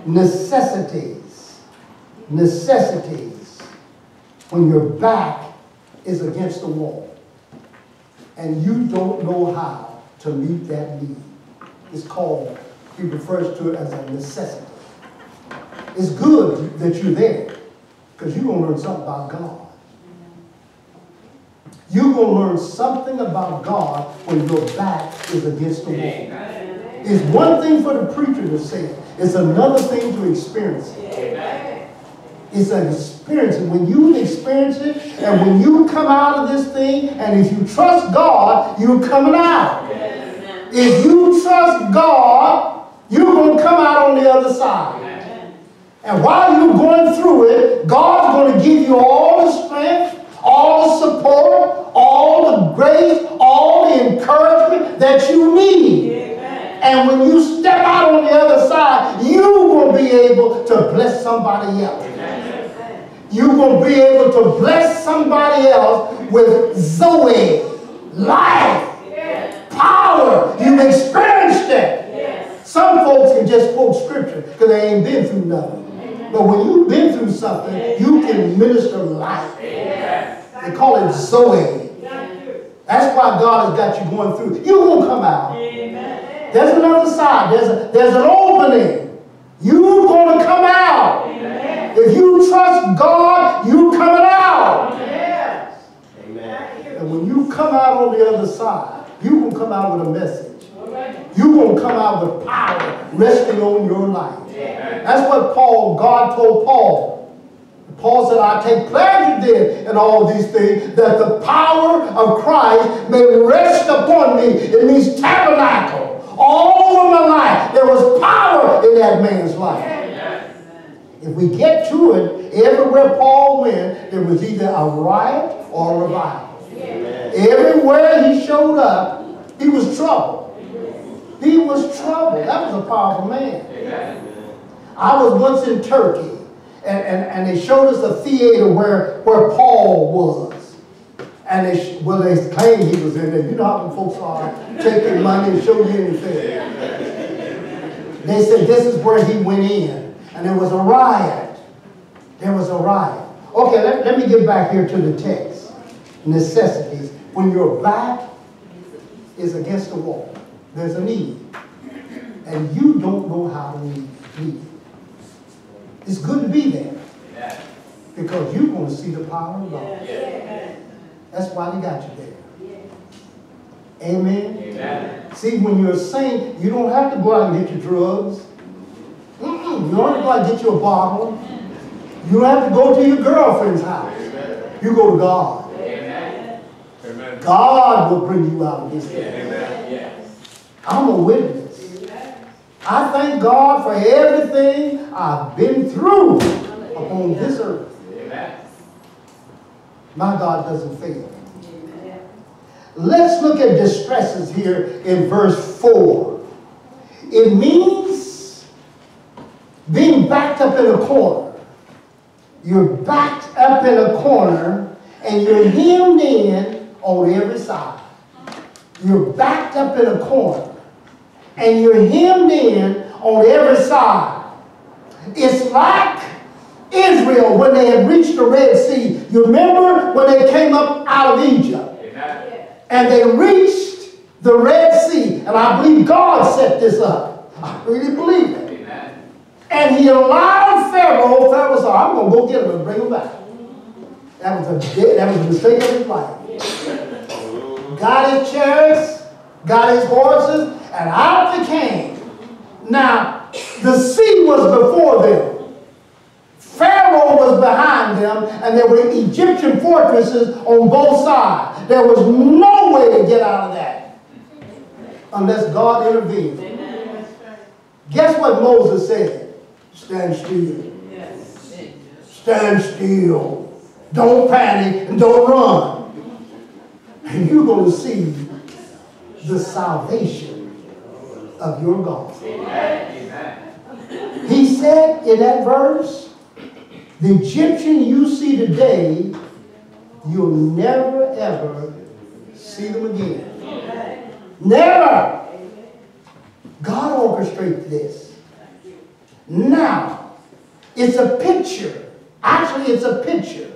Necessities. Necessities. When your back is against the wall and you don't know how to meet that need. It's called, he refers to it as a necessity. It's good that you're there because you're going to learn something about God. You're going to learn something about God when your back is against the wall. It's one thing for the preacher to say it. It's another thing to experience it. It's an experience. And when you experience it, and when you come out of this thing, and if you trust God, you're coming out. If you trust God, you're going to come out on the other side. And while you're going through it, God's going to give you all the strength, all the support, all the grace, all the encouragement that you need. And when you step out on the other side, you will be able to bless somebody else. You're going to be able to bless somebody else with Zoe, life, power. You've experienced it. Some folks can just quote scripture because they ain't been through nothing. But when you've been through something, you can minister life. They call it Zoe. That's why God has got you going through. You're going to come out. There's another side. There's an opening. You're going to come out. If you trust God, you're coming out. And when you come out on the other side, you're going to come out with a message. You're going to come out with power resting on your life. That's what God told Paul. Paul said, I take pleasure then in all these things, that the power of Christ may rest upon me. It means tabernacle. All over my life, there was power in that man's life. If we get to it, everywhere Paul went, there was either a riot or a revival. Everywhere he showed up, he was trouble. He was trouble. That was a powerful man. I was once in Turkey. And they showed us a theater where Paul was. And they claimed he was in there. You know how folks are, taking money and show you anything. They said this is where he went in. And there was a riot. There was a riot. Okay, let me get back here to the text. Necessities. When your back is against the wall, there's a need. And you don't know how to meet it. It's good to be there. Because you're going to see the power of God. That's why they got you there. Amen? See, when you're a saint, you don't have to go out and get your drugs. You don't have to go out and get you a bottle. You don't have to go to your girlfriend's house. You go to God. God will bring you out of this thing. I'm a witness. I thank God for everything I've been through upon this earth. My God doesn't fail. Let's look at distresses here in verse 4. It means being backed up in a corner. You're backed up in a corner and you're hemmed in on every side. You're backed up in a corner and you're hemmed in on every side. It's like Israel when they had reached the Red Sea. You remember when they came up out of Egypt? And they reached the Red Sea. And I believe God set this up. I really believe it. And he allowed Pharaoh said, I'm going to go get him and bring him back. That was a mistake of his life. Got his chariots, got his horses, and out they came. Now, the sea was before them. Pharaoh was behind them, and there were Egyptian fortresses on both sides. There was no way to get out of that unless God intervened. Guess what Moses said? Stand still. Stand still. Don't panic and don't run. And you're going to see the salvation of your God. He said in that verse, the Egyptian you see today, you'll never ever see them again. Never. God orchestrated this. Now, it's a picture. Actually, it's a picture.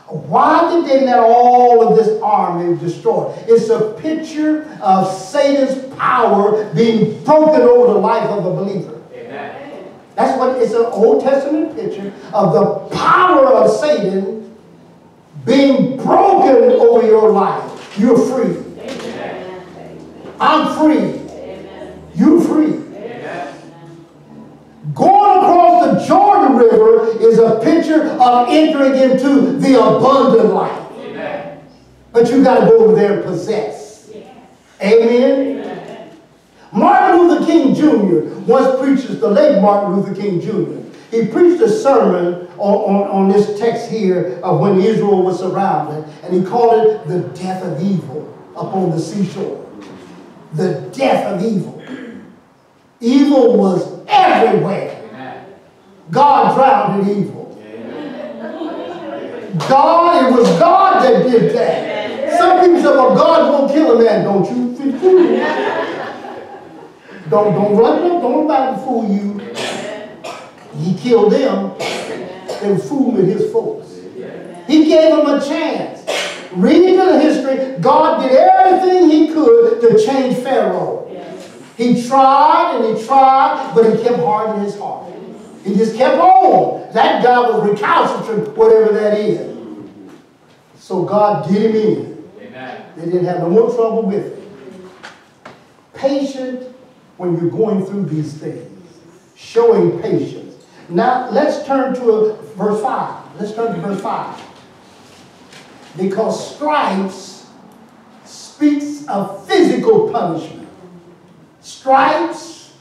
Why did they let all of this army destroy? It's a picture of Satan's power being broken over the life of a believer. Amen. That's what it's an Old Testament picture of the power of Satan being broken over your life. You're free. Amen. I'm free. Amen. You're free. Going across the Jordan River is a picture of entering into the abundant life. Amen. But you got to go over there and possess. Yeah. Amen? Amen. Martin Luther King Jr. once preaches, the late Martin Luther King Jr. He preached a sermon on this text here of when Israel was surrounded, and he called it the death of evil upon the seashore. The death of evil. Evil was everywhere. Amen. God drowned in evil. Amen. God, it was God that did that. Amen. Some people say, well, God won't kill a man. Don't you fool. Don't let him fool you. He killed them. They were fooling his folks. He gave them a chance. Reading the history, God did everything he could to change Pharaoh. He tried and he tried, but he kept hardening his heart. He just kept on. That guy was recalcitrant, whatever that is. So God did him in. Amen. They didn't have no more trouble with him. Patient when you're going through these things. Showing patience. Now, let's turn to verse 5. Let's turn to verse 5. Because stripes speaks of physical punishment. Stripes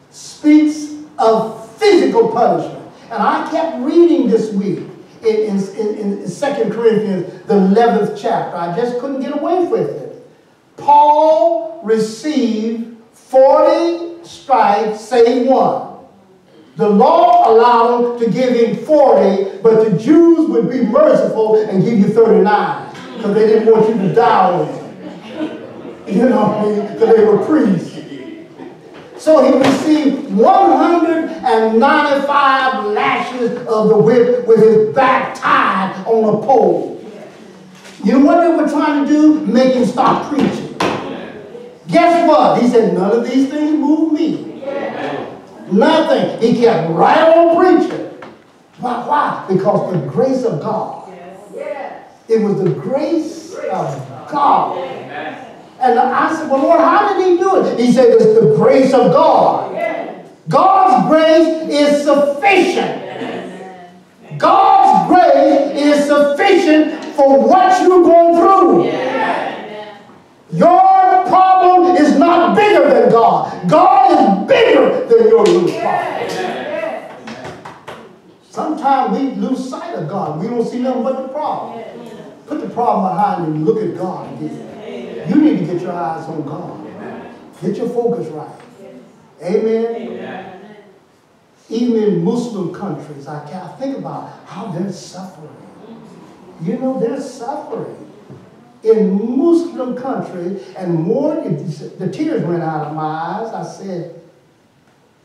speaks of physical punishment. And I kept reading this week in 2 Corinthians, the 11th chapter. I just couldn't get away with it. Paul received 40 stripes, save one. The law allowed him to give him 40, but the Jews would be merciful and give you 39 because they didn't want you to die on it. You know what I mean? Because they were priests. So he received 195 lashes of the whip with his back tied on a pole. You know what they were trying to do? Make him stop preaching. Guess what? He said, none of these things move me. Nothing. He kept right on preaching. Why? Because the grace of God. It was the grace of God. And I said, well, Lord, how did he do it? He said, it's the grace of God. God's grace is sufficient. God's grace is sufficient for what you're going through. Your problem is not bigger than God. God is bigger than your little problem. Sometimes we lose sight of God. We don't see nothing but the problem. Put the problem behind you and look at God again. You need to get your eyes on God. Get your focus right. Amen. Even in Muslim countries, I think about how they're suffering. You know, they're suffering. In Muslim countries, and more, the tears went out of my eyes. I said,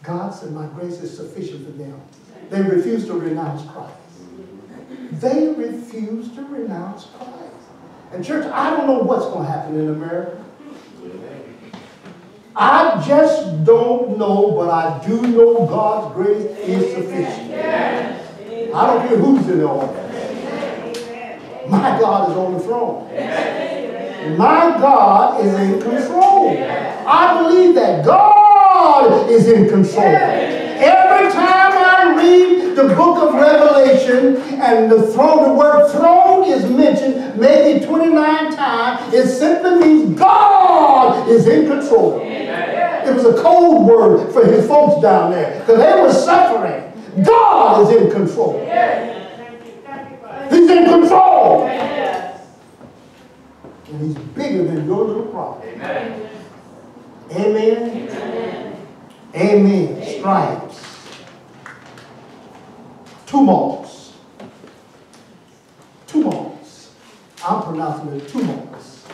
God said, my grace is sufficient for them. They refuse to renounce Christ. They refuse to renounce Christ. And church, I don't know what's going to happen in America. I just don't know, but I do know God's grace is sufficient. I don't care who's in the office. My God is on the throne. My God is in control. I believe that God is in control. Every time I read the book of Revelation and the word throne is mentioned maybe 29 times, it simply means God is in control. It was a code word for his folks down there because they were suffering. God is in control. He's in control. And he's bigger than your little problem. Amen. Amen. Amen. Amen. Stripes. Tumults. Tumults. I'm pronouncing it tumults.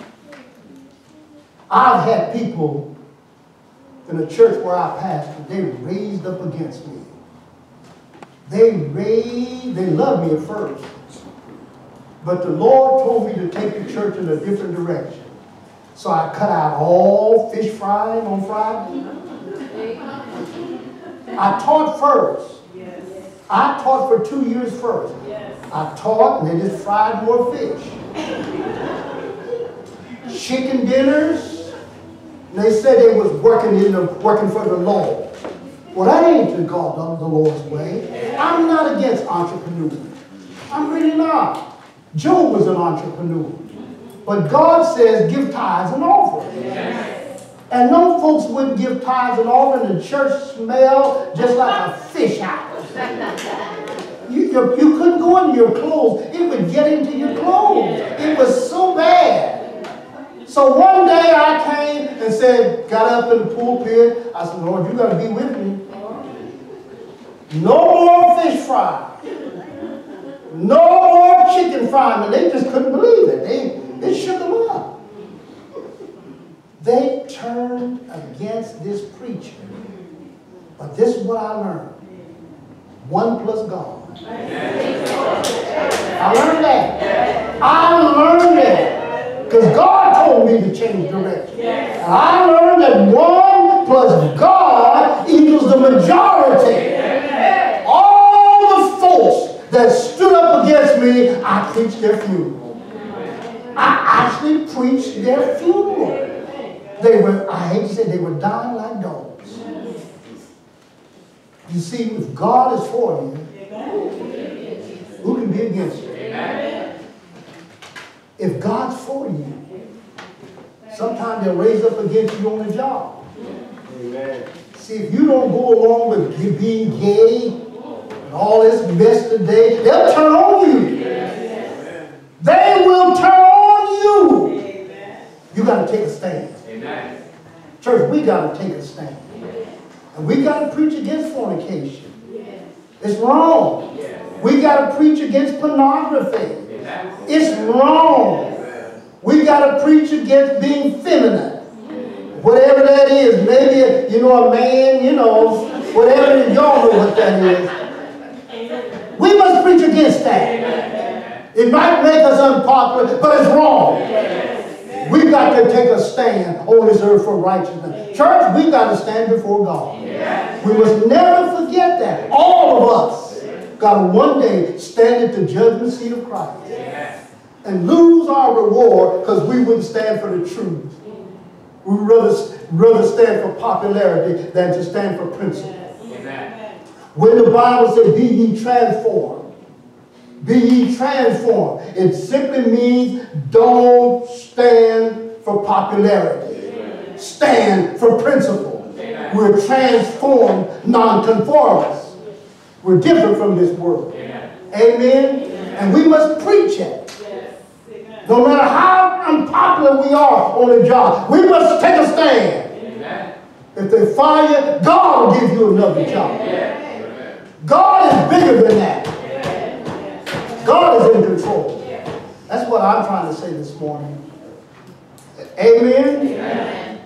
I've had people in the church where I pastor, they raised up against me. They loved me at first. But the Lord told me to take the church in a different direction. So I cut out all fish frying on Friday. I taught first. I taught for 2 years first. I taught and they just fried more fish. Chicken dinners. And they said they was working for the Lord. Well, that ain't the Lord's way. I'm not against entrepreneurs. I'm really not. Job was an entrepreneur. But God says give tithes and offerings. And no folks wouldn't give tithes and offerings. The church smelled just like a fish house. You couldn't go into your clothes. It would get into your clothes. It was so bad. So one day I came and said, got up in the pulpit. I said, Lord, you got to be with me. No more fish fry. No more chicken frying. And they just couldn't believe it. They shook them up. They turned against this preacher. But this is what I learned. 1 plus God. I learned that. I learned that. Because God told me to change direction. And I learned that 1 plus God equals the majority. All the folks that stood up against me, I preached their funeral. I actually preached their funeral. They were, I hate to say, they were dying like dogs. You see, if God is for you, who can be against you? If God's for you, sometimes they'll raise up against you on the job. Amen. See, if you don't go along with being gay and all this mess today, they'll turn on you. They will turn on you. You got to take a stand. Amen. Church, we got to take a stand. And we got to preach against fornication. It's wrong. We got to preach against pornography. It's wrong. We got to preach against being feminine. Whatever that is. Maybe, a man, whatever it is. Y'all know what that is. We must preach against that. It might make us unpopular, but it's wrong. We got to take a stand on this earth for righteousness. Church, we got to stand before God. We must never forget that. All of us got to one day stand at the judgment seat of Christ and lose our reward because we wouldn't stand for the truth. We'd rather stand for popularity than to stand for principle. When the Bible says, be ye transformed. Be ye transformed. It simply means don't stand for popularity. Amen. Stand for principle. Amen. We're transformed nonconformists. We're different from this world. Amen. Amen. Amen. And we must preach it. Yes. No matter how unpopular we are on the job, we must take a stand. Amen. If they fire you, God will give you another job. Amen. God is bigger than that. God is in control. That's what I'm trying to say this morning. Amen? Amen.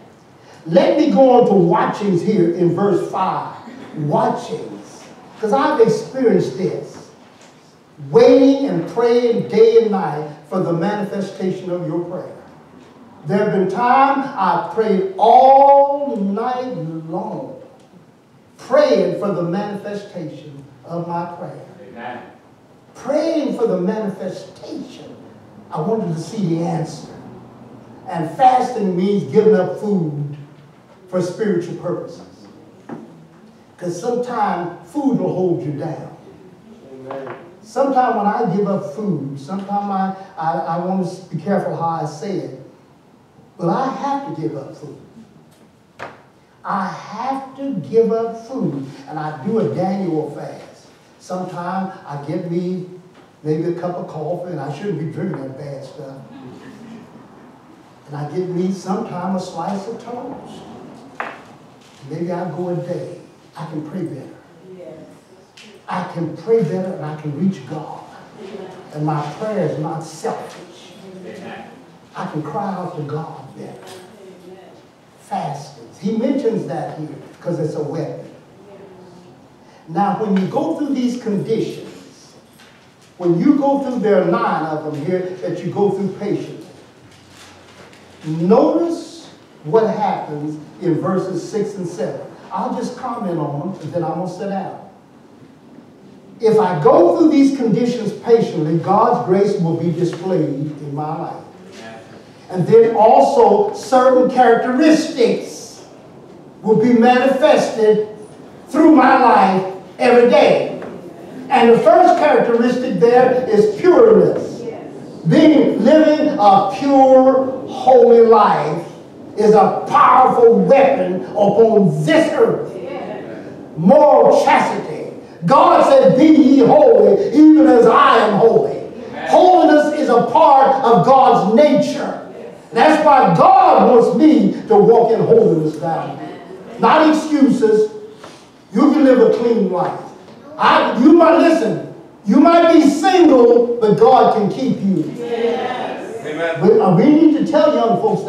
Let me go on to watchings here in verse 5. Watchings. Because I've experienced this. Waiting and praying day and night for the manifestation of your prayer. There have been times I've prayed all night long, praying for the manifestation of my prayer. Amen. Praying for the manifestation. I wanted to see the answer. And fasting means giving up food for spiritual purposes. Because sometimes food will hold you down. Amen. Sometimes when I give up food, sometimes I want to be careful how I say it, but I have to give up food. I have to give up food. And I do a Daniel fast. Sometimes I get me maybe a cup of coffee, and I shouldn't be drinking that bad stuff. And I get me sometimes a slice of toast. Maybe I go a day. I can pray better. Yes. I can pray better and I can reach God. And my prayer is not selfish. I can cry out to God better. Fasting. He mentions that here because it's a weapon. Now, when you go through these conditions, when you go through, there are 9 of them here that you go through patiently. Notice what happens in verses 6 and 7. I'll just comment on them, and then I'm going to sit down. If I go through these conditions patiently, God's grace will be displayed in my life. And then also certain characteristics will be manifested through my life every day. And the first characteristic there is pureness. Living a pure, holy life is a powerful weapon upon this earth. Moral chastity. God said, be ye holy, even as I am holy. Holiness is a part of God's nature. That's why God wants me to walk in holiness down here. Not excuses. You can live a clean life. You might be single, but God can keep you. Yes. Amen. We need to tell young folks